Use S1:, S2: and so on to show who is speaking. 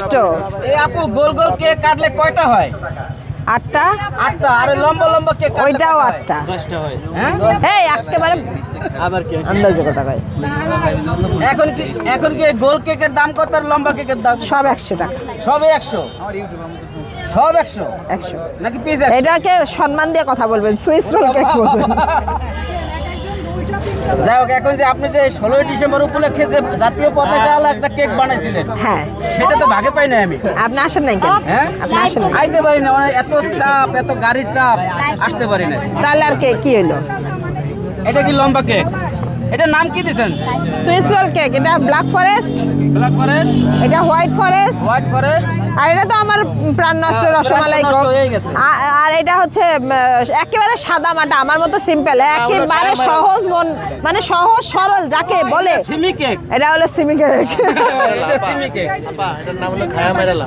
S1: কষ্ট।
S2: এই আপু গোল গোল কেক কাটলে কয়টা হয়?
S1: 8টা।
S2: 8টা। আরে লম্বা লম্বা কেক কাটলে
S1: ওইটাও
S2: কয়টা হয়?
S1: 8টা।
S2: হ্যাঁ
S1: এই একেবারে
S3: আবার কি
S1: আন্দাজে কথা কয়।
S2: এখন কি গোল কেকের দাম কত আর লম্বা কেকের দাম?
S1: সব 100 টাকা।
S2: সবে 100। সব 100
S1: 100
S2: নাকি পিস 100?
S1: এটাকে সম্মান দিয়ে কথা বলবেন, সুইস রোল কেক বলবেন।
S2: যাই হোক, এখন যে আপনি যে 16ই ডিসেম্বর উপলক্ষে যে জাতীয় পতাকা আলা একটা কেক বানাইছিলেন,
S1: হ্যাঁ,
S2: সেটা তো ভাগে পাই না আমি।
S1: আপনি আসেন নাই কেন?
S2: হ্যাঁ,
S1: আপনি আসেন নাই।
S2: আইতে পারি না, মানে এত চাপ, এত গাড়ির চাপ, আসতে পারি না।
S1: তাহলে আর কি হলো?
S2: এটা কি লম্বা কেক? এটার নাম কি দিয়েছেন?
S1: Swiss roll cake. এটা ব্ল্যাক ফরেস্ট,
S2: ব্ল্যাক ফরেস্ট,
S1: এটা হোয়াইট ফরেস্ট,
S2: হোয়াইট ফরেস্ট,
S1: আর এটা তো আমার প্রাণ নষ্ট রসমালাই
S2: প্রাণ নষ্ট
S1: কেক।
S2: হয়ে গেছে।
S1: আর এটা হচ্ছে একেবারে সাদা মাটা, আমার মতো সিম্পল, একেবারে সহজ মন, মানে সহজ সরল যাকে বলে।
S2: সিমি কেক।
S1: এটা হলো সিমি কেক।
S2: এটা সিমি কেক।
S3: আপা এটার নাম হলো খায়া মেরালা।